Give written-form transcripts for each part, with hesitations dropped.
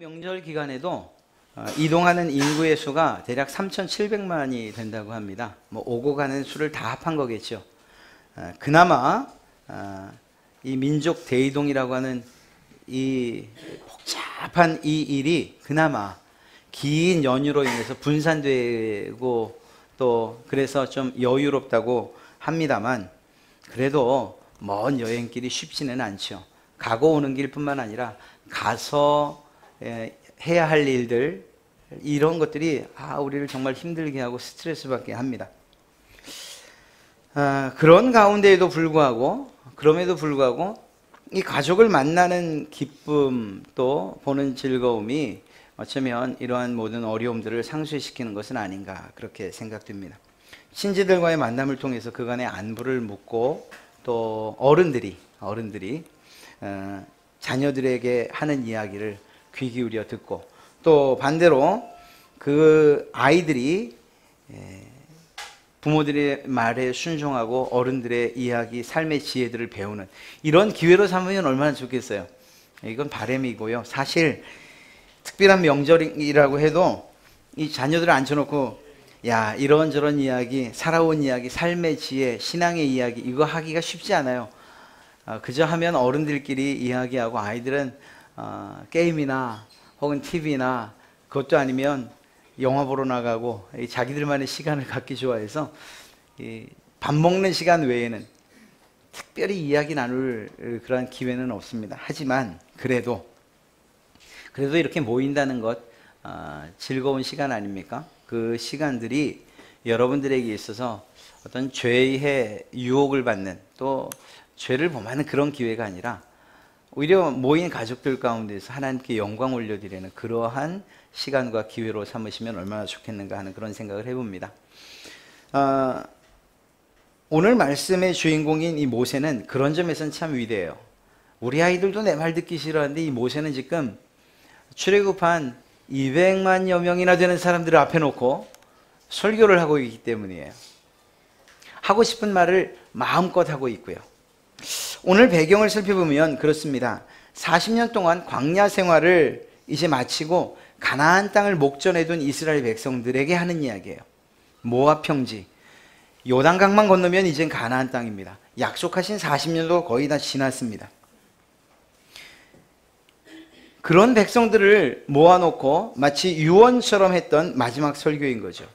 명절 기간에도 이동하는 인구의 수가 대략 3,700만이 된다고 합니다. 뭐 오고 가는 수를 다 합한 거겠죠. 그나마 이 민족 대이동이라고 하는 이 복잡한 이 일이 그나마 긴 연휴로 인해서 분산되고 또 그래서 좀 여유롭다고 합니다만, 그래도 먼 여행길이 쉽지는 않죠. 가고 오는 길뿐만 아니라 가서 해야 할 일들, 이런 것들이 우리를 정말 힘들게 하고 스트레스 받게 합니다. 그런 가운데에도 불구하고, 그럼에도 불구하고 이 가족을 만나는 기쁨, 또 보는 즐거움이 어쩌면 이러한 모든 어려움들을 상쇄시키는 것은 아닌가, 그렇게 생각됩니다. 친지들과의 만남을 통해서 그간의 안부를 묻고, 또 어른들이 자녀들에게 하는 이야기를 귀 기울여 듣고, 또 반대로 그 아이들이 부모들의 말에 순종하고 어른들의 이야기, 삶의 지혜들을 배우는 이런 기회로 삼으면 얼마나 좋겠어요. 이건 바람이고요. 사실 특별한 명절이라고 해도 이 자녀들을 앉혀놓고 야, 이런저런 이야기, 살아온 이야기, 삶의 지혜, 신앙의 이야기, 이거 하기가 쉽지 않아요. 그저 하면 어른들끼리 이야기하고 아이들은 게임이나 혹은 TV나, 그것도 아니면 영화 보러 나가고 자기들만의 시간을 갖기 좋아해서 밥 먹는 시간 외에는 특별히 이야기 나눌 그런 기회는 없습니다. 하지만 그래도 이렇게 모인다는 것 즐거운 시간 아닙니까? 그 시간들이 여러분들에게 있어서 어떤 죄의 유혹을 받는, 또 죄를 범하는 그런 기회가 아니라 오히려 모인 가족들 가운데서 하나님께 영광 올려드리는 그러한 시간과 기회로 삼으시면 얼마나 좋겠는가 하는 그런 생각을 해봅니다. 오늘 말씀의 주인공인 이 모세는 그런 점에서는 참 위대해요. 우리 아이들도 내 말 듣기 싫어하는데 이 모세는 지금 출애굽한 200만여 명이나 되는 사람들을 앞에 놓고 설교를 하고 있기 때문이에요. 하고 싶은 말을 마음껏 하고 있고요. 오늘 배경을 살펴보면 그렇습니다. 40년 동안 광야 생활을 이제 마치고 가나안 땅을 목전에 둔 이스라엘 백성들에게 하는 이야기예요. 모압 평지, 요단강만 건너면 이젠 가나안 땅입니다. 약속하신 40년도 거의 다 지났습니다. 그런 백성들을 모아놓고 마치 유언처럼 했던 마지막 설교인 거죠.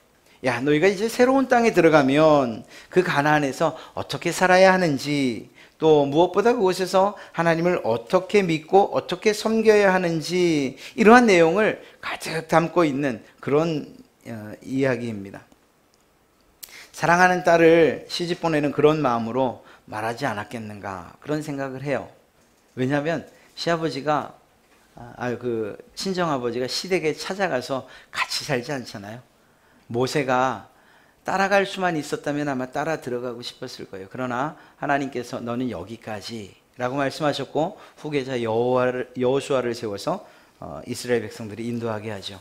야, 너희가 이제 새로운 땅에 들어가면 그 가나안에서 어떻게 살아야 하는지, 또 무엇보다 그곳에서 하나님을 어떻게 믿고 어떻게 섬겨야 하는지, 이러한 내용을 가득 담고 있는 그런 이야기입니다. 사랑하는 딸을 시집 보내는 그런 마음으로 말하지 않았겠는가, 그런 생각을 해요. 왜냐하면 시아버지가 그 친정아버지가 시댁에 찾아가서 같이 살지 않잖아요. 모세가 따라갈 수만 있었다면 아마 따라 들어가고 싶었을 거예요. 그러나 하나님께서 너는 여기까지 라고 말씀하셨고, 후계자 여호수아를 세워서 이스라엘 백성들이 인도하게 하죠.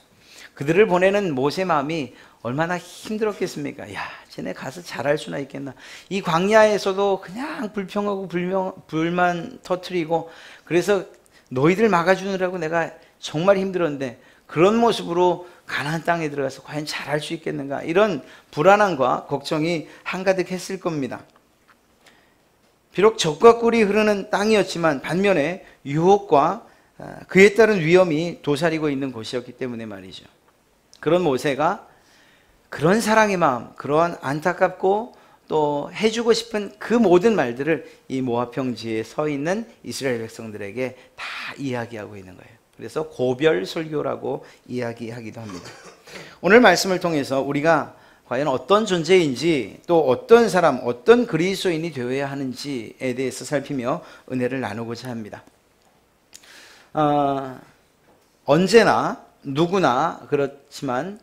그들을 보내는 모세 마음이 얼마나 힘들었겠습니까? 야, 쟤네 가서 잘할 수나 있겠나. 이 광야에서도 그냥 불평하고 불만 터뜨리고, 그래서 너희들 막아주느라고 내가 정말 힘들었는데 그런 모습으로 가나안 땅에 들어가서 과연 잘할 수 있겠는가, 이런 불안함과 걱정이 한가득 했을 겁니다. 비록 젖과 꿀이 흐르는 땅이었지만 반면에 유혹과 그에 따른 위험이 도사리고 있는 곳이었기 때문에 말이죠. 그런 모세가 그런 사랑의 마음, 그러한 안타깝고 또 해주고 싶은 그 모든 말들을 이 모압 평지에 서 있는 이스라엘 백성들에게 다 이야기하고 있는 거예요. 그래서 고별 설교라고 이야기하기도 합니다. 오늘 말씀을 통해서 우리가 과연 어떤 존재인지, 또 어떤 사람, 어떤 그리스도인이 되어야 하는지에 대해서 살피며 은혜를 나누고자 합니다. 언제나 누구나 그렇지만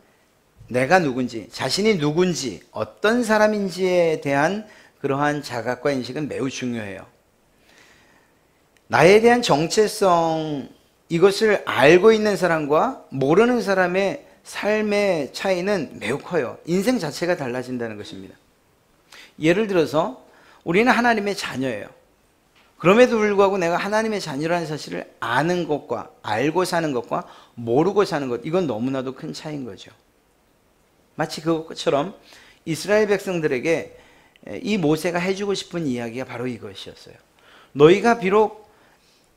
내가 누군지, 자신이 누군지, 어떤 사람인지에 대한 그러한 자각과 인식은 매우 중요해요. 나에 대한 정체성, 이것을 알고 있는 사람과 모르는 사람의 삶의 차이는 매우 커요. 인생 자체가 달라진다는 것입니다. 예를 들어서 우리는 하나님의 자녀예요. 그럼에도 불구하고 내가 하나님의 자녀라는 사실을 아는 것과 알고 사는 것과 모르고 사는 것, 이건 너무나도 큰 차이인 거죠. 마치 그것처럼 이스라엘 백성들에게 이 모세가 해주고 싶은 이야기가 바로 이것이었어요. 너희가 비록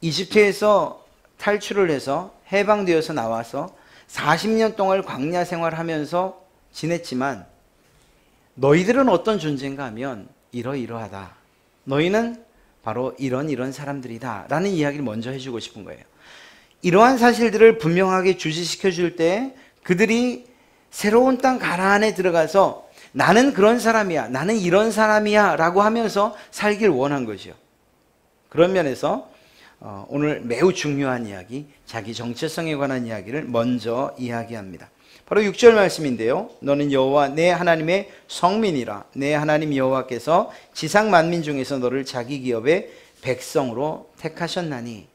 이집트에서 탈출을 해서 해방되어서 나와서 40년 동안 광야 생활하면서 지냈지만 너희들은 어떤 존재인가 하면 이러이러하다. 너희는 바로 이런 사람들이다 라는 이야기를 먼저 해주고 싶은 거예요. 이러한 사실들을 분명하게 주시시켜 줄 때 그들이 새로운 땅 가나안에 들어가서 나는 그런 사람이야, 나는 이런 사람이야 라고 하면서 살길 원한 거죠. 그런 면에서 오늘 매우 중요한 이야기, 자기 정체성에 관한 이야기를 먼저 이야기합니다. 바로 6절 말씀인데요. 너는 여호와 내 하나님의 성민이라. 내 하나님 여호와께서 지상 만민 중에서 너를 자기 기업의 백성으로 택하셨나니.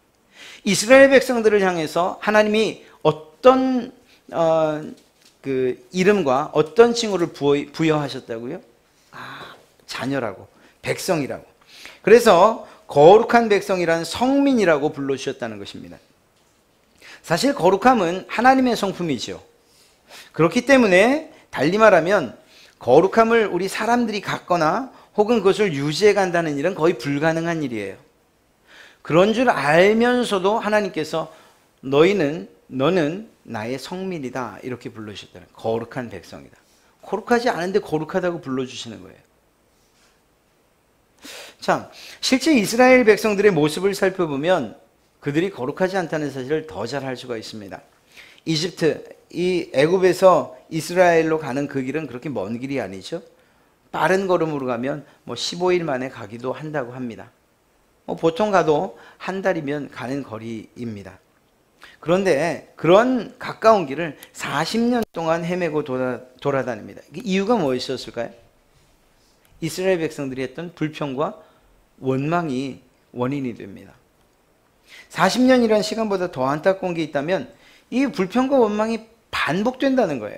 이스라엘 백성들을 향해서 하나님이 어떤 그 이름과 어떤 칭호를 부여하셨다고요? 자녀라고, 백성이라고. 그래서 거룩한 백성이라는 성민이라고 불러주셨다는 것입니다. 사실 거룩함은 하나님의 성품이죠. 그렇기 때문에 달리 말하면 거룩함을 우리 사람들이 갖거나 혹은 그것을 유지해 간다는 일은 거의 불가능한 일이에요. 그런 줄 알면서도 하나님께서 너는 나의 성민이다 이렇게 불러주셨다는, 거룩한 백성이다. 거룩하지 않은데 거룩하다고 불러주시는 거예요. 참, 실제 이스라엘 백성들의 모습을 살펴보면 그들이 거룩하지 않다는 사실을 더 잘 알 수가 있습니다. 이 애굽에서 이스라엘로 가는 그 길은 그렇게 먼 길이 아니죠. 빠른 걸음으로 가면 15일 만에 가기도 한다고 합니다. 보통 가도 한 달이면 가는 거리입니다. 그런데 그런 가까운 길을 40년 동안 헤매고 돌아다닙니다. 이유가 무엇이었을까요? 이스라엘 백성들이 했던 불평과 원망이 원인이 됩니다. 40년이라는 시간보다 더 안타까운 게 있다면 이 불평과 원망이 반복된다는 거예요.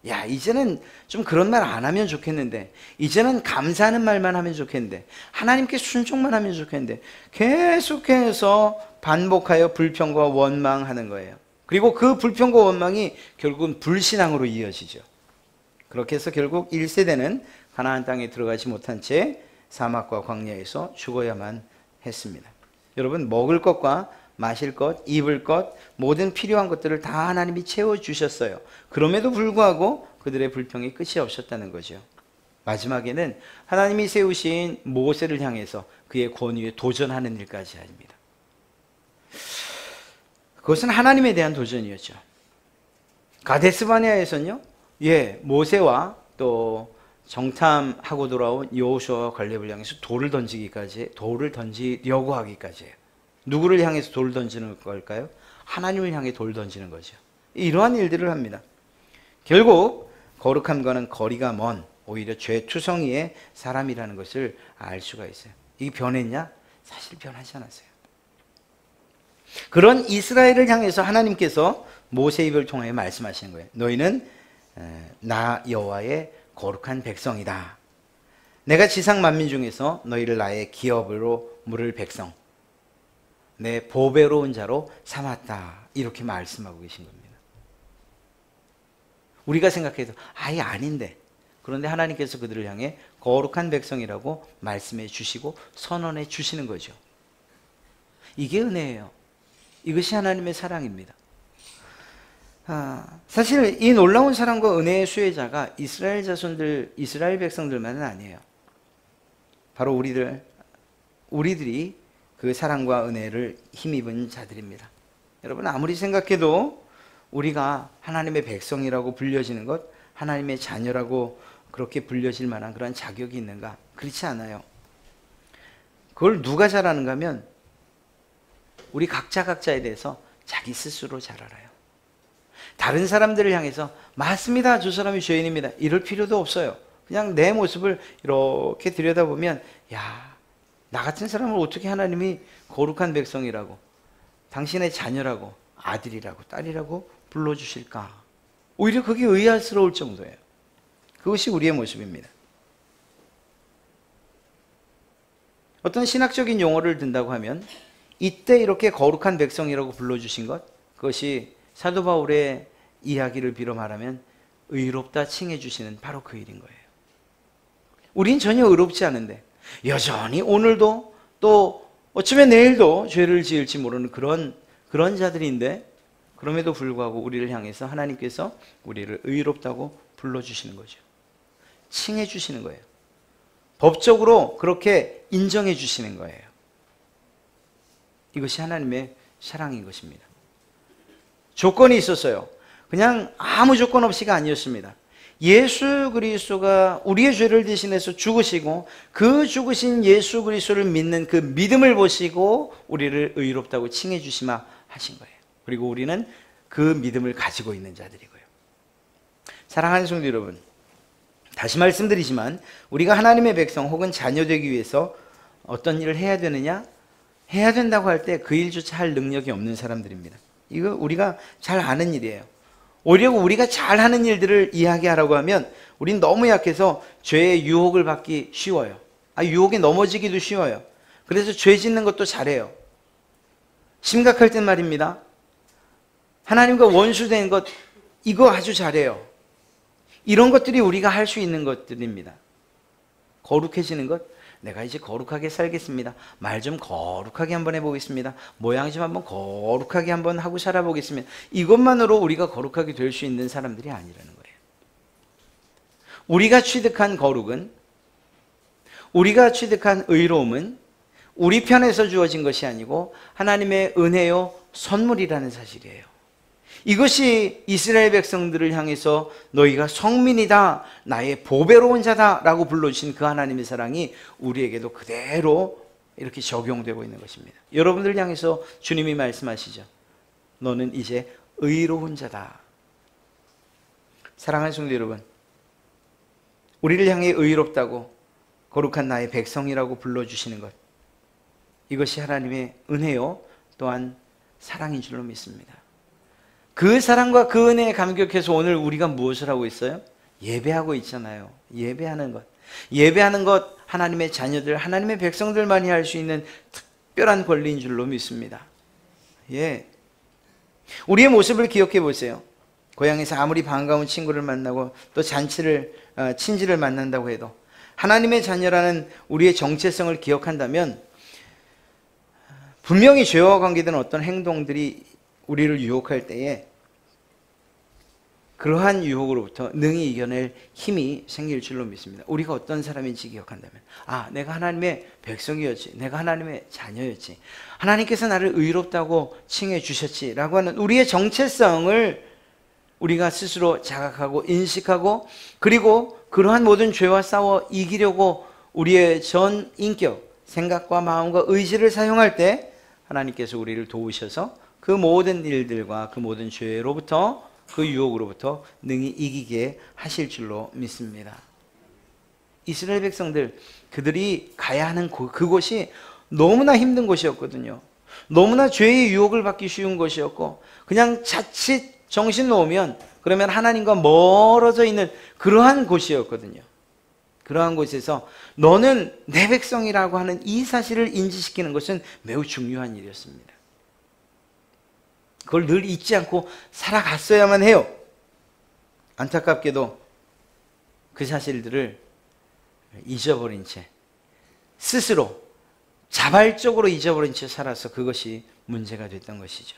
야, 이제는 좀 그런 말 안 하면 좋겠는데, 이제는 감사하는 말만 하면 좋겠는데, 하나님께 순종만 하면 좋겠는데, 계속해서 반복하여 불평과 원망하는 거예요. 그리고 그 불평과 원망이 결국은 불신앙으로 이어지죠. 그렇게 해서 결국 1세대는 가나안 땅에 들어가지 못한 채 사막과 광야에서 죽어야만 했습니다. 여러분, 먹을 것과 마실 것, 입을 것, 모든 필요한 것들을 다 하나님이 채워주셨어요. 그럼에도 불구하고 그들의 불평이 끝이 없었다는 거죠. 마지막에는 하나님이 세우신 모세를 향해서 그의 권위에 도전하는 일까지 합니다. 그것은 하나님에 대한 도전이었죠. 가데스바네아에서는요, 모세와 또 정탐하고 돌아온 여호수아와 갈렙을 향해서 돌을 던지려고 하기까지 해요. 누구를 향해서 돌을 던지는 걸까요? 하나님을 향해 돌 던지는 거죠. 이러한 일들을 합니다. 결국 거룩함과는 거리가 먼 오히려 죄투성이의 사람이라는 것을 알 수가 있어요. 이게 변했냐? 사실 변하지 않았어요. 그런 이스라엘을 향해서 하나님께서 모세 입을 통해 말씀하시는 거예요. 너희는 나 여호와의 거룩한 백성이다. 내가 지상 만민 중에서 너희를 나의 기업으로 물을 백성, 내 보배로운 자로 삼았다. 이렇게 말씀하고 계신 겁니다. 우리가 생각해도 아예 아닌데, 그런데 하나님께서 그들을 향해 거룩한 백성이라고 말씀해 주시고 선언해 주시는 거죠. 이게 은혜예요. 이것이 하나님의 사랑입니다. 사실 이 놀라운 사랑과 은혜의 수혜자가 이스라엘 백성들만은 아니에요. 바로 우리들이 그 사랑과 은혜를 힘입은 자들입니다. 여러분, 아무리 생각해도 우리가 하나님의 백성이라고 불려지는 것, 하나님의 자녀라고 그렇게 불려질 만한 그런 자격이 있는가? 그렇지 않아요. 그걸 누가 잘 아는가 하면 우리 각자에 대해서 자기 스스로 잘 알아요. 다른 사람들을 향해서 맞습니다, 저 사람이 죄인입니다, 이럴 필요도 없어요. 그냥 내 모습을 이렇게 들여다보면, 야, 나 같은 사람을 어떻게 하나님이 거룩한 백성이라고, 당신의 자녀라고, 아들이라고, 딸이라고 불러주실까? 오히려 그게 의아스러울 정도예요. 그것이 우리의 모습입니다. 어떤 신학적인 용어를 든다고 하면 이때 이렇게 거룩한 백성이라고 불러주신 것, 그것이 사도 바울의 이야기를 빌어 말하면 의롭다 칭해 주시는 바로 그 일인 거예요. 우린 전혀 의롭지 않은데 여전히 오늘도 또 어쩌면 내일도 죄를 지을지 모르는 그런 자들인데, 그럼에도 불구하고 우리를 향해서 하나님께서 우리를 의롭다고 불러주시는 거죠. 칭해 주시는 거예요. 법적으로 그렇게 인정해 주시는 거예요. 이것이 하나님의 사랑인 것입니다. 조건이 있었어요. 그냥 아무 조건 없이가 아니었습니다. 예수 그리스도가 우리의 죄를 대신해서 죽으시고 그 죽으신 예수 그리스도를 믿는 그 믿음을 보시고 우리를 의롭다고 칭해 주시마 하신 거예요. 그리고 우리는 그 믿음을 가지고 있는 자들이고요. 사랑하는 성도 여러분, 다시 말씀드리지만 우리가 하나님의 백성 혹은 자녀 되기 위해서 어떤 일을 해야 되느냐? 해야 된다고 할 때 그 일조차 할 능력이 없는 사람들입니다. 이거 우리가 잘 아는 일이에요. 오히려 우리가 잘하는 일들을 이야기하라고 하면 우린 너무 약해서 죄의 유혹을 받기 쉬워요. 유혹에 넘어지기도 쉬워요. 그래서 죄 짓는 것도 잘해요. 심각할 땐 말입니다, 하나님과 원수된 것, 이거 아주 잘해요. 이런 것들이 우리가 할 수 있는 것들입니다. 거룩해지는 것, 내가 이제 거룩하게 살겠습니다. 말 좀 거룩하게 한번 해보겠습니다. 모양 좀 한번 거룩하게 한번 하고 살아보겠습니다. 이것만으로 우리가 거룩하게 될 수 있는 사람들이 아니라는 거예요. 우리가 취득한 거룩은, 우리가 취득한 의로움은 우리 편에서 주어진 것이 아니고 하나님의 은혜요 선물이라는 사실이에요. 이것이 이스라엘 백성들을 향해서 너희가 성민이다, 나의 보배로운 자다 라고 불러주신 그 하나님의 사랑이 우리에게도 그대로 이렇게 적용되고 있는 것입니다. 여러분들 향해서 주님이 말씀하시죠. 너는 이제 의로운 자다. 사랑하는 성도 여러분, 우리를 향해 의롭다고 거룩한 나의 백성이라고 불러주시는 것, 이것이 하나님의 은혜요 또한 사랑인 줄로 믿습니다. 그 사랑과 그 은혜에 감격해서 오늘 우리가 무엇을 하고 있어요? 예배하고 있잖아요. 예배하는 것. 예배하는 것, 하나님의 자녀들, 하나님의 백성들만이 할 수 있는 특별한 권리인 줄로 믿습니다. 예. 우리의 모습을 기억해 보세요. 고향에서 아무리 반가운 친구를 만나고 또 친지를 만난다고 해도 하나님의 자녀라는 우리의 정체성을 기억한다면 분명히 죄와 관계된 어떤 행동들이 우리를 유혹할 때에 그러한 유혹으로부터 능히 이겨낼 힘이 생길 줄로 믿습니다. 우리가 어떤 사람인지 기억한다면, 내가 하나님의 백성이었지, 내가 하나님의 자녀였지, 하나님께서 나를 의롭다고 칭해 주셨지 라고 하는 우리의 정체성을 우리가 스스로 자각하고 인식하고, 그리고 그러한 모든 죄와 싸워 이기려고 우리의 전 인격, 생각과 마음과 의지를 사용할 때 하나님께서 우리를 도우셔서 그 모든 일들과 그 모든 죄로부터, 그 유혹으로부터 능히 이기게 하실 줄로 믿습니다. 이스라엘 백성들, 그들이 가야 하는 그곳이 너무나 힘든 곳이었거든요. 너무나 죄의 유혹을 받기 쉬운 곳이었고, 그냥 자칫 정신 놓으면 그러면 하나님과 멀어져 있는 그러한 곳이었거든요. 그러한 곳에서 너는 내 백성이라고 하는 이 사실을 인지시키는 것은 매우 중요한 일이었습니다. 그걸 늘 잊지 않고 살아갔어야만 해요. 안타깝게도 그 사실들을 잊어버린 채, 스스로 자발적으로 잊어버린 채 살아서 그것이 문제가 됐던 것이죠.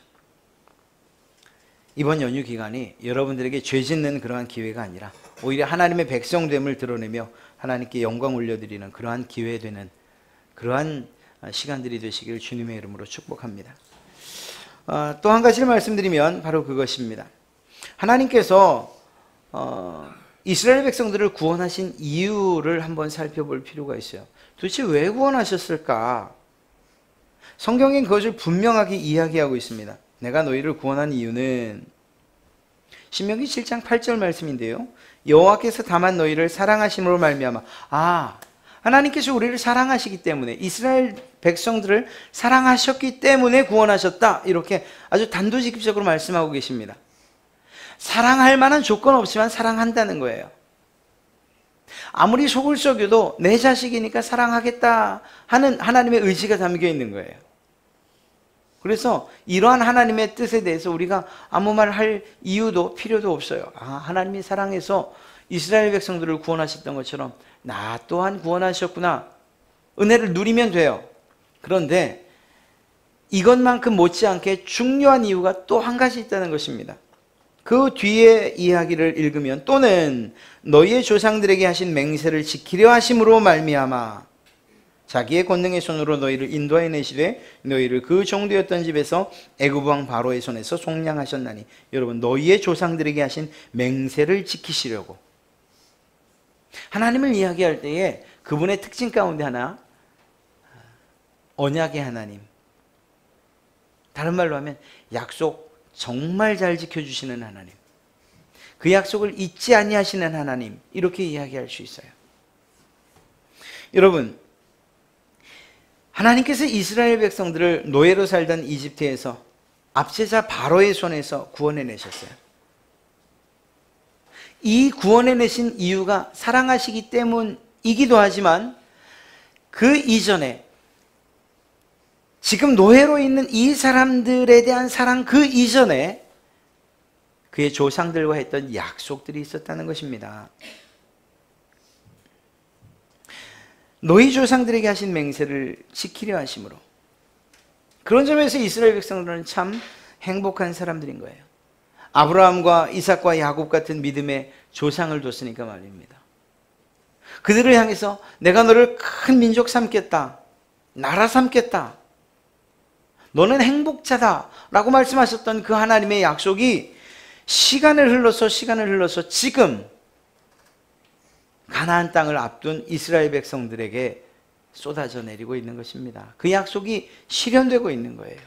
이번 연휴 기간이 여러분들에게 죄 짓는 그러한 기회가 아니라 오히려 하나님의 백성됨을 드러내며 하나님께 영광 올려드리는 그러한 기회 되는 그러한 시간들이 되시길 주님의 이름으로 축복합니다. 또 한 가지를 말씀드리면 바로 그것입니다. 하나님께서 이스라엘 백성들을 구원하신 이유를 한번 살펴볼 필요가 있어요. 도대체 왜 구원하셨을까? 성경엔 그것을 분명하게 이야기하고 있습니다. 내가 너희를 구원한 이유는 신명기 7장 8절 말씀인데요, 여호와께서 다만 너희를 사랑하심으로 말미암아, 하나님께서 우리를 사랑하시기 때문에, 이스라엘 백성들을 사랑하셨기 때문에 구원하셨다, 이렇게 아주 단도직입적으로 말씀하고 계십니다. 사랑할 만한 조건 없지만 사랑한다는 거예요. 아무리 속을 썩여도 내 자식이니까 사랑하겠다 하는 하나님의 의지가 담겨 있는 거예요. 그래서 이러한 하나님의 뜻에 대해서 우리가 아무 말 할 이유도 필요도 없어요. 하나님이 사랑해서 이스라엘 백성들을 구원하셨던 것처럼 나 또한 구원하셨구나. 은혜를 누리면 돼요. 그런데 이것만큼 못지않게 중요한 이유가 또 한 가지 있다는 것입니다. 그 뒤에 이야기를 읽으면 또는 너희의 조상들에게 하신 맹세를 지키려 하심으로 말미암아 자기의 권능의 손으로 너희를 인도하여 내시되 너희를 그 종되었던 집에서 애굽 왕 바로의 손에서 속량하셨나니. 여러분, 너희의 조상들에게 하신 맹세를 지키시려고. 하나님을 이야기할 때에 그분의 특징 가운데 하나, 언약의 하나님. 다른 말로 하면 약속 정말 잘 지켜주시는 하나님, 그 약속을 잊지 아니하시는 하나님, 이렇게 이야기할 수 있어요. 여러분, 하나님께서 이스라엘 백성들을 노예로 살던 이집트에서 압제자 바로의 손에서 구원해내셨어요. 이 구원해내신 이유가 사랑하시기 때문이기도 하지만 그 이전에 지금 노예로 있는 이 사람들에 대한 사랑, 그 이전에 그의 조상들과 했던 약속들이 있었다는 것입니다. 너희 조상들에게 하신 맹세를 지키려 하심으로. 그런 점에서 이스라엘 백성들은 참 행복한 사람들인 거예요. 아브라함과 이삭과 야곱 같은 믿음의 조상을 뒀으니까 말입니다. 그들을 향해서 내가 너를 큰 민족 삼겠다, 나라 삼겠다, 너는 행복자다 라고 말씀하셨던 그 하나님의 약속이 시간을 흘러서 지금 가나안 땅을 앞둔 이스라엘 백성들에게 쏟아져 내리고 있는 것입니다. 그 약속이 실현되고 있는 거예요.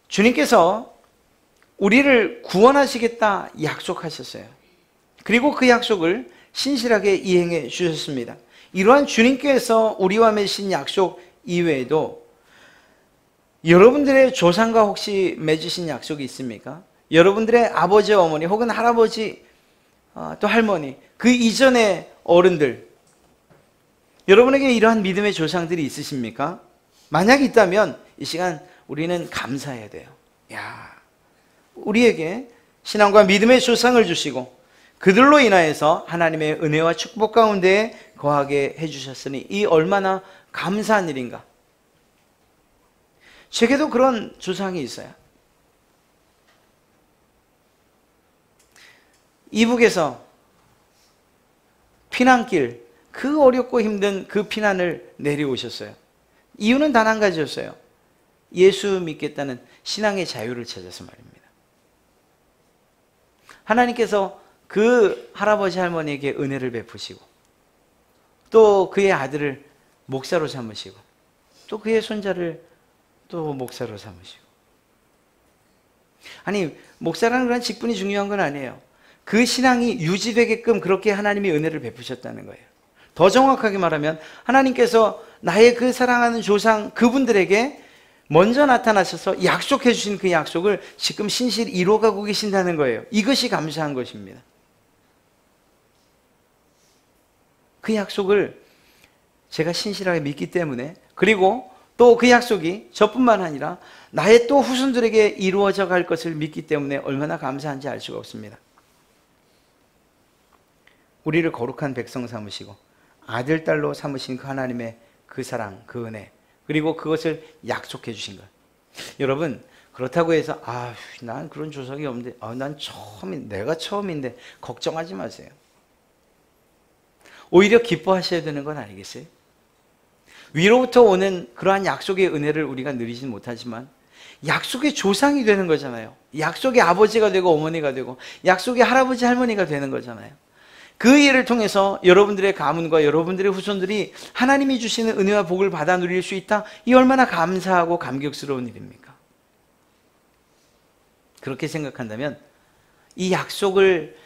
주님께서 우리를 구원하시겠다 약속하셨어요. 그리고 그 약속을 신실하게 이행해 주셨습니다. 이러한 주님께서 우리와 맺으신 약속 이외에도 여러분들의 조상과 혹시 맺으신 약속이 있습니까? 여러분들의 아버지, 어머니 혹은 할아버지, 또 할머니, 그 이전의 어른들, 여러분에게 이러한 믿음의 조상들이 있으십니까? 만약 있다면 이 시간 우리는 감사해야 돼요. 우리에게 신앙과 믿음의 조상을 주시고 그들로 인하여서 하나님의 은혜와 축복 가운데 거하게 해주셨으니 이 얼마나 감사한 일인가. 제게도 그런 조상이 있어요. 이북에서 피난길, 그 어렵고 힘든 그 피난을 내려오셨어요. 이유는 단 한 가지였어요. 예수 믿겠다는 신앙의 자유를 찾아서 말입니다. 하나님께서 그 할아버지 할머니에게 은혜를 베푸시고 또 그의 아들을 목사로 삼으시고 또 그의 손자를 또 목사로 삼으시고. 아니, 목사라는 그런 직분이 중요한 건 아니에요. 그 신앙이 유지되게끔 그렇게 하나님이 은혜를 베푸셨다는 거예요. 더 정확하게 말하면 하나님께서 나의 그 사랑하는 조상 그분들에게 먼저 나타나셔서 약속해 주신 그 약속을 지금 신실히 이루어가고 계신다는 거예요. 이것이 감사한 것입니다. 그 약속을 제가 신실하게 믿기 때문에, 그리고 또 그 약속이 저뿐만 아니라 나의 또 후손들에게 이루어져 갈 것을 믿기 때문에 얼마나 감사한지 알 수가 없습니다. 우리를 거룩한 백성 삼으시고 아들, 딸로 삼으신 그 하나님의 그 사랑, 그 은혜, 그리고 그것을 약속해 주신 것. 여러분, 그렇다고 해서 난 그런 조상이 없는데 내가 처음인데 걱정하지 마세요. 오히려 기뻐하셔야 되는 건 아니겠어요? 위로부터 오는 그러한 약속의 은혜를 우리가 누리진 못하지만 약속의 조상이 되는 거잖아요. 약속의 아버지가 되고 어머니가 되고 약속의 할아버지 할머니가 되는 거잖아요. 그 일을 통해서 여러분들의 가문과 여러분들의 후손들이 하나님이 주시는 은혜와 복을 받아 누릴 수 있다. 이 얼마나 감사하고 감격스러운 일입니까? 그렇게 생각한다면 이 약속을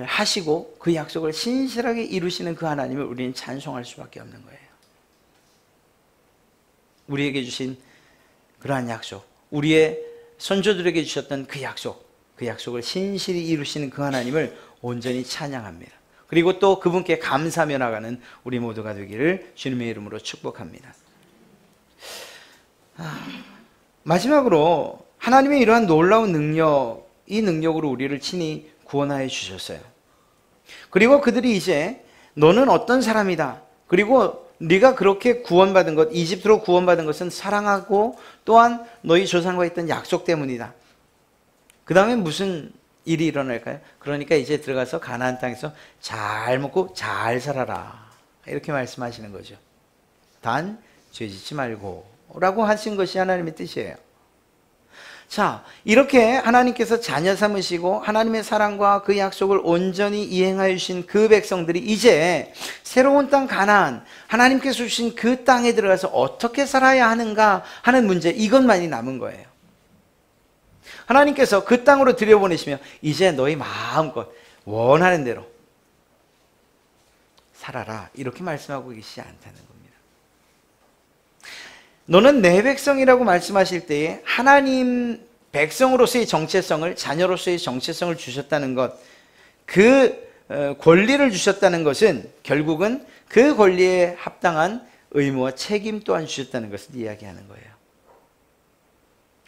하시고 그 약속을 신실하게 이루시는 그 하나님을 우리는 찬송할 수밖에 없는 거예요. 우리에게 주신 그러한 약속, 우리의 선조들에게 주셨던 그 약속을 신실히 이루시는 그 하나님을 온전히 찬양합니다. 그리고 또 그분께 감사하며 나가는 우리 모두가 되기를 주님의 이름으로 축복합니다. 마지막으로 하나님의 이러한 놀라운 능력, 이 능력으로 우리를 친히 구원하여 주셨어요. 그리고 그들이 이제 너는 어떤 사람이다. 그리고 네가 그렇게 구원받은 것, 이집트로 구원받은 것은 사랑하고 또한 너희 조상과 있던 약속 때문이다. 그 다음에 무슨 일이 일어날까요? 그러니까 이제 들어가서 가나안 땅에서 잘 먹고 잘 살아라. 이렇게 말씀하시는 거죠. 단 죄짓지 말고 라고 하신 것이 하나님의 뜻이에요. 자, 이렇게 하나님께서 자녀 삼으시고 하나님의 사랑과 그 약속을 온전히 이행하여 주신 그 백성들이 이제 새로운 땅 가나안, 하나님께서 주신 그 땅에 들어가서 어떻게 살아야 하는가 하는 문제, 이것만이 남은 거예요. 하나님께서 그 땅으로 들여보내시며 이제 너희 마음껏 원하는 대로 살아라, 이렇게 말씀하고 계시지 않다는 겁니다. 너는 내 백성이라고 말씀하실 때에 하나님 백성으로서의 정체성을, 자녀로서의 정체성을 주셨다는 것, 그 권리를 주셨다는 것은 결국은 그 권리에 합당한 의무와 책임 또한 주셨다는 것을 이야기하는 거예요.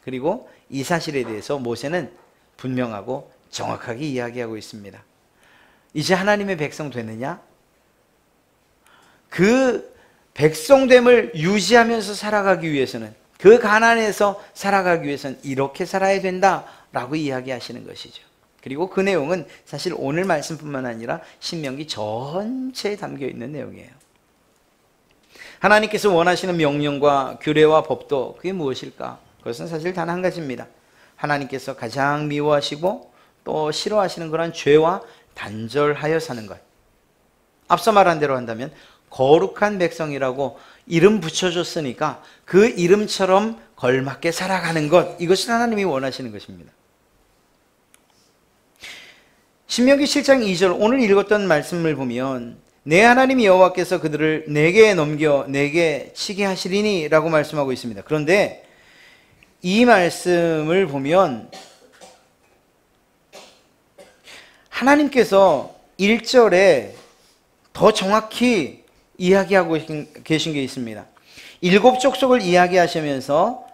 그리고 이 사실에 대해서 모세는 분명하고 정확하게 이야기하고 있습니다. 이제 하나님의 백성 되느냐? 그 백성됨을 유지하면서 살아가기 위해서는, 그 가나안에서 살아가기 위해서는 이렇게 살아야 된다라고 이야기하시는 것이죠. 그리고 그 내용은 사실 오늘 말씀뿐만 아니라 신명기 전체에 담겨 있는 내용이에요. 하나님께서 원하시는 명령과 규례와 법도 그게 무엇일까? 그것은 사실 단 한 가지입니다. 하나님께서 가장 미워하시고 또 싫어하시는 그런 죄와 단절하여 사는 것. 앞서 말한 대로 한다면 거룩한 백성이라고 이름 붙여줬으니까 그 이름처럼 걸맞게 살아가는 것, 이것을 하나님이 원하시는 것입니다. 신명기 7장 2절 오늘 읽었던 말씀을 보면 내 하나님 여호와께서 그들을 내게 넘겨 내게 치게 하시리니 라고 말씀하고 있습니다. 그런데 이 말씀을 보면 하나님께서 1절에 더 정확히 이야기하고 계신 게 있습니다. 7 족속을 이야기하시면서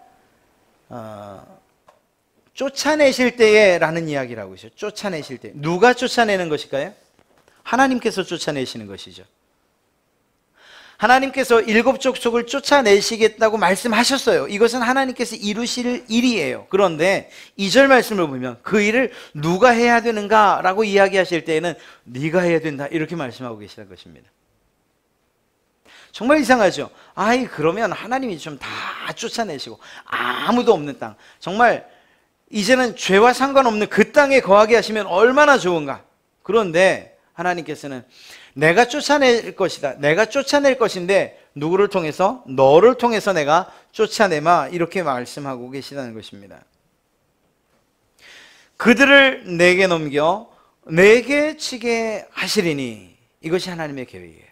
쫓아내실 때에 라는 이야기를 하고 있어요. 쫓아내실 때. 누가 쫓아내는 것일까요? 하나님께서 쫓아내시는 것이죠. 하나님께서 7 족속을 쫓아내시겠다고 말씀하셨어요. 이것은 하나님께서 이루실 일이에요. 그런데 2절 말씀을 보면 그 일을 누가 해야 되는가 라고 이야기하실 때에는 네가 해야 된다, 이렇게 말씀하고 계시는 것입니다. 정말 이상하죠? 아이, 그러면 하나님이 좀 다 쫓아내시고 아무도 없는 땅, 정말 이제는 죄와 상관없는 그 땅에 거하게 하시면 얼마나 좋은가. 그런데 하나님께서는 내가 쫓아낼 것이다, 내가 쫓아낼 것인데 누구를 통해서? 너를 통해서 내가 쫓아내마, 이렇게 말씀하고 계시다는 것입니다. 그들을 내게 넘겨 내게 치게 하시리니, 이것이 하나님의 계획이에요.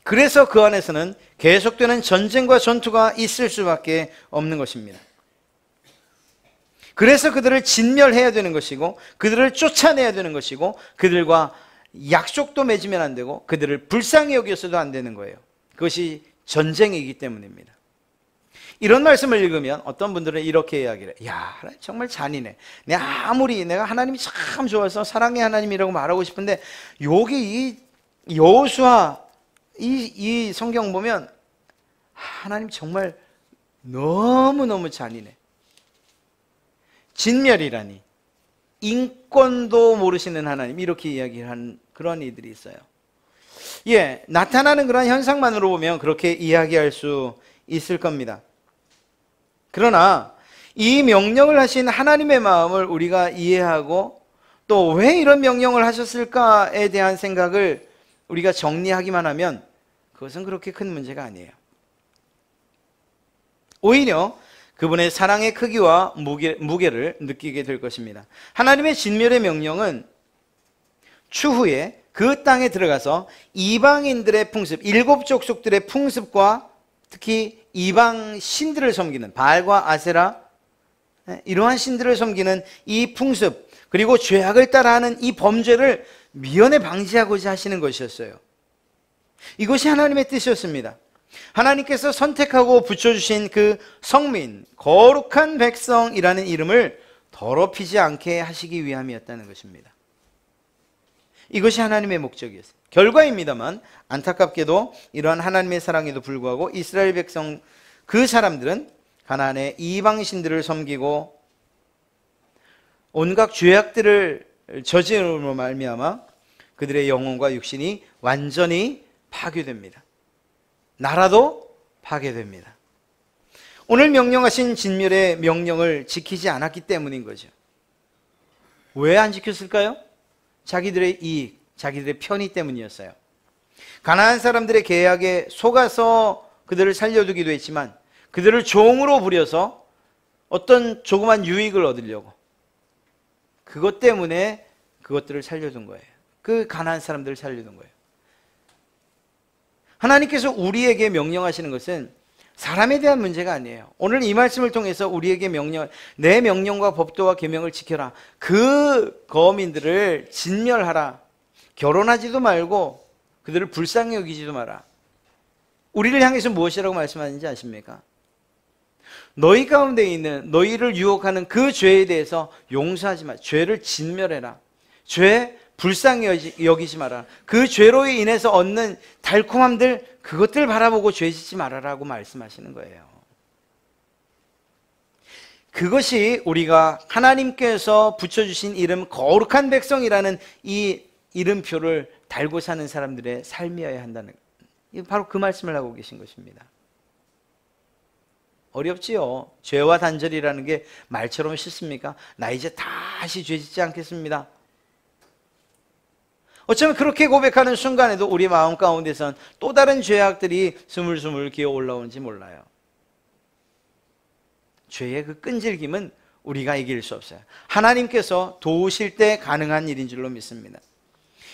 그래서 그 안에서는 계속되는 전쟁과 전투가 있을 수밖에 없는 것입니다. 그래서 그들을 진멸해야 되는 것이고 그들을 쫓아내야 되는 것이고 그들과 약속도 맺으면 안 되고 그들을 불쌍히 여겨서도 안 되는 거예요. 그것이 전쟁이기 때문입니다. 이런 말씀을 읽으면 어떤 분들은 이렇게 이야기를 해요. 야, 정말 잔인해. 내가 하나님이 참 좋아서 사랑의 하나님이라고 말하고 싶은데 여기 이 여호수아 이 성경 보면 하나님 정말 너무너무 잔인해. 진멸이라니, 인권도 모르시는 하나님, 이렇게 이야기하는 그런 이들이 있어요. 예, 나타나는 그런 현상만으로 보면 그렇게 이야기할 수 있을 겁니다. 그러나 이 명령을 하신 하나님의 마음을 우리가 이해하고 또 왜 이런 명령을 하셨을까에 대한 생각을 우리가 정리하기만 하면 그것은 그렇게 큰 문제가 아니에요. 오히려 그분의 사랑의 크기와 무게를 느끼게 될 것입니다. 하나님의 진멸의 명령은 추후에 그 땅에 들어가서 이방인들의 풍습, 7 족속들의 풍습과 특히 이방 신들을 섬기는 바알과 아세라, 이러한 신들을 섬기는 이 풍습, 그리고 죄악을 따라하는 이 범죄를 미연에 방지하고자 하시는 것이었어요. 이것이 하나님의 뜻이었습니다. 하나님께서 선택하고 붙여주신 그 성민, 거룩한 백성이라는 이름을 더럽히지 않게 하시기 위함이었다는 것입니다. 이것이 하나님의 목적이었어요. 결과입니다만 안타깝게도 이러한 하나님의 사랑에도 불구하고 이스라엘 백성 그 사람들은 가나안의 이방신들을 섬기고 온갖 죄악들을 저지름으로 말미암아 그들의 영혼과 육신이 완전히 파괴됩니다. 나라도 파괴됩니다. 오늘 명령하신 진멸의 명령을 지키지 않았기 때문인 거죠. 왜 안 지켰을까요? 자기들의 이익, 자기들의 편의 때문이었어요. 가나안 사람들의 계약에 속아서 그들을 살려두기도 했지만 그들을 종으로 부려서 어떤 조그만 유익을 얻으려고 그것 때문에 그것들을 살려둔 거예요. 그 가나안 사람들을 살려둔 거예요. 하나님께서 우리에게 명령하시는 것은 사람에 대한 문제가 아니에요. 오늘 이 말씀을 통해서 우리에게 내 명령과 법도와 계명을 지켜라. 그 거민들을 진멸하라. 결혼하지도 말고 그들을 불쌍히 여기지도 마라. 우리를 향해서 무엇이라고 말씀하는지 아십니까? 너희 가운데 있는 너희를 유혹하는 그 죄에 대해서 용서하지 마. 죄를 진멸해라. 죄 불쌍히 여기지 마라. 그 죄로 인해서 얻는 달콤함들 그것들 바라보고 죄 짓지 말아라고 말씀하시는 거예요. 그것이 우리가 하나님께서 붙여주신 이름 거룩한 백성이라는 이 이름표를 달고 사는 사람들의 삶이어야 한다는 거예요. 바로 그 말씀을 하고 계신 것입니다. 어렵지요. 죄와 단절이라는 게 말처럼 쉽습니까? 나 이제 다시 죄 짓지 않겠습니다. 어쩌면 그렇게 고백하는 순간에도 우리 마음 가운데선 또 다른 죄악들이 스물스물 기어 올라오는지 몰라요. 죄의 그 끈질김은 우리가 이길 수 없어요. 하나님께서 도우실 때 가능한 일인 줄로 믿습니다.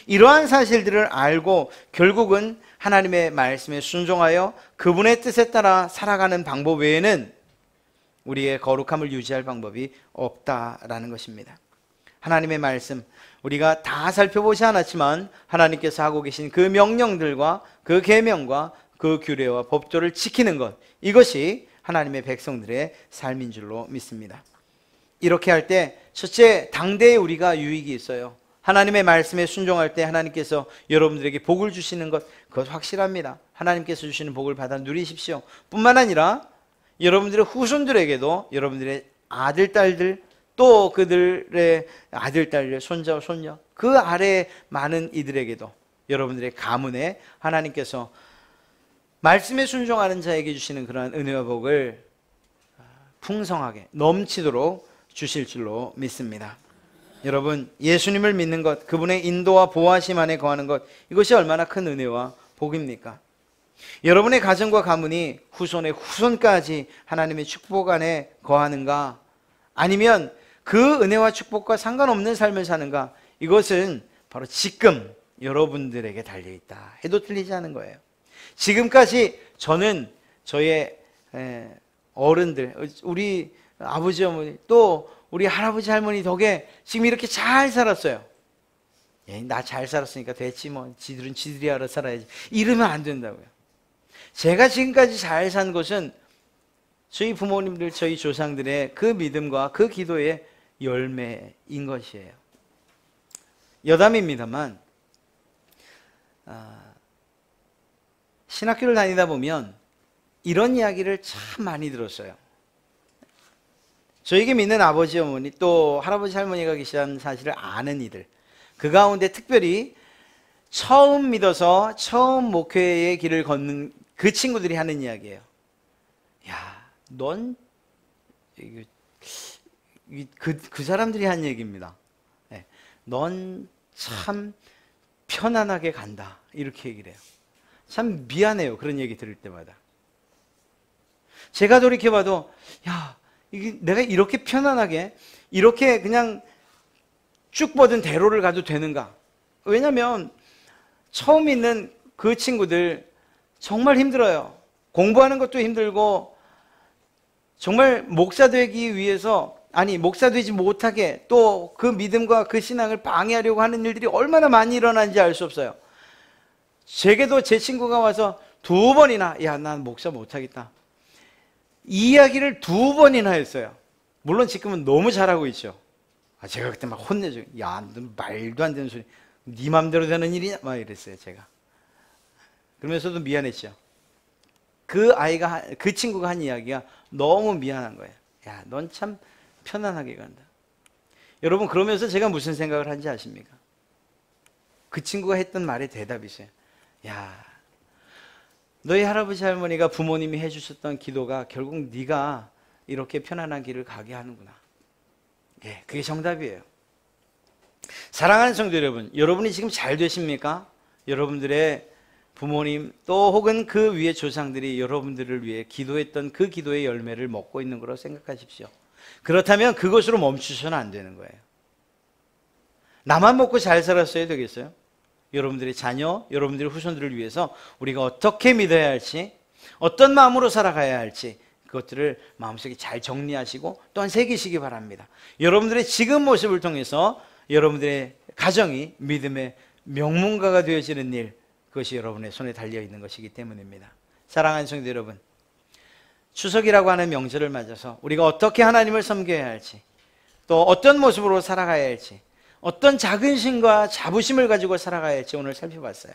이러한 사실들을 알고 결국은 하나님의 말씀에 순종하여 그분의 뜻에 따라 살아가는 방법 외에는 우리의 거룩함을 유지할 방법이 없다라는 것입니다. 하나님의 말씀, 우리가 다 살펴보지 않았지만 하나님께서 하고 계신 그 명령들과 그 계명과 그 규례와 법도를 지키는 것, 이것이 하나님의 백성들의 삶인 줄로 믿습니다. 이렇게 할 때 첫째, 당대에 우리가 유익이 있어요. 하나님의 말씀에 순종할 때 하나님께서 여러분들에게 복을 주시는 것, 그것 확실합니다. 하나님께서 주시는 복을 받아 누리십시오. 뿐만 아니라 여러분들의 후손들에게도 여러분들의 아들, 딸들, 또 그들의 아들, 딸, 손자, 손녀, 그 아래 많은 이들에게도 여러분들의 가문에 하나님께서 말씀에 순종하는 자에게 주시는 그러한 은혜와 복을 풍성하게 넘치도록 주실 줄로 믿습니다. 여러분, 예수님을 믿는 것, 그분의 인도와 보호하심 안에 거하는 것, 이것이 얼마나 큰 은혜와 복입니까? 여러분의 가정과 가문이 후손의 후손까지 하나님의 축복 안에 거하는가? 아니면 그 은혜와 축복과 상관없는 삶을 사는가? 이것은 바로 지금 여러분들에게 달려있다 해도 틀리지 않은 거예요. 지금까지 저는 저의 어른들, 우리 아버지, 어머니, 또 우리 할아버지, 할머니 덕에 지금 이렇게 잘 살았어요. 나 잘 살았으니까 됐지 뭐, 지들은 지들이 알아서 살아야지, 이러면 안 된다고요. 제가 지금까지 잘 산 것은 저희 부모님들, 저희 조상들의 그 믿음과 그 기도의 열매인 것이에요. 여담입니다만 신학교를 다니다 보면 이런 이야기를 참 많이 들었어요. 저에게 믿는 아버지, 어머니, 또 할아버지, 할머니가 계시다는 사실을 아는 이들, 그 가운데 특별히 처음 믿어서 처음 목회의 길을 걷는 그 친구들이 하는 이야기예요. 야, 넌 그 사람들이 한 얘기입니다. 네, 넌 참 편안하게 간다, 이렇게 얘기를 해요. 참 미안해요, 그런 얘기 들을 때마다. 제가 돌이켜봐도 야, 이게 내가 이렇게 편안하게 이렇게 그냥 쭉 뻗은 대로를 가도 되는가? 왜냐하면 처음 있는 그 친구들 정말 힘들어요. 공부하는 것도 힘들고 정말 목사 되기 위해서 아니 목사 되지 못하게 또 그 믿음과 그 신앙을 방해하려고 하는 일들이 얼마나 많이 일어나는지 알 수 없어요. 제게도 제 친구가 와서 2번이나 야, 난 목사 못하겠다 이 이야기를 2번이나 했어요. 물론 지금은 너무 잘하고 있죠. 제가 그때 막 혼내죠. 야, 너 말도 안 되는 소리, 네 맘대로 되는 일이냐 막 이랬어요 제가. 그러면서도 미안했죠. 그 친구가 한 이야기가 너무 미안한 거예요. 야, 넌 참 편안하게 간다. 여러분, 그러면서 제가 무슨 생각을 한지 아십니까? 그 친구가 했던 말의 대답이 있어요. 야, 너희 할아버지 할머니가 부모님이 해주셨던 기도가 결국 네가 이렇게 편안한 길을 가게 하는구나. 예, 그게 정답이에요. 사랑하는 성도 여러분, 여러분이 지금 잘 되십니까? 여러분들의 부모님 또 혹은 그 위에 조상들이 여러분들을 위해 기도했던 그 기도의 열매를 먹고 있는 거라고 생각하십시오. 그렇다면 그것으로 멈추셔는 안 되는 거예요. 나만 먹고 잘 살았어야 되겠어요? 여러분들의 자녀, 여러분들의 후손들을 위해서 우리가 어떻게 믿어야 할지, 어떤 마음으로 살아가야 할지 그것들을 마음속에 잘 정리하시고 또한 새기시기 바랍니다. 여러분들의 지금 모습을 통해서 여러분들의 가정이 믿음의 명문가가 되어지는 일, 그것이 여러분의 손에 달려있는 것이기 때문입니다. 사랑하는 성도 여러분, 추석이라고 하는 명절을 맞아서 우리가 어떻게 하나님을 섬겨야 할지, 또 어떤 모습으로 살아가야 할지, 어떤 자긍심과 자부심을 가지고 살아가야 할지 오늘 살펴봤어요.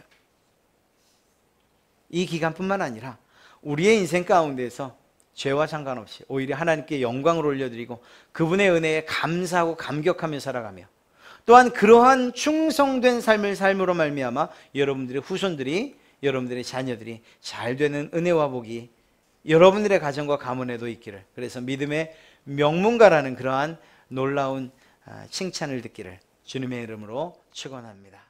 이 기간뿐만 아니라 우리의 인생 가운데서 죄와 상관없이 오히려 하나님께 영광을 올려드리고 그분의 은혜에 감사하고 감격하며 살아가며, 또한 그러한 충성된 삶을 삶으로 말미암아 여러분들의 후손들이, 여러분들의 자녀들이 잘 되는 은혜와 복이 여러분들의 가정과 가문에도 있기를, 그래서 믿음의 명문가라는 그러한 놀라운 칭찬을 듣기를 주님의 이름으로 축원합니다.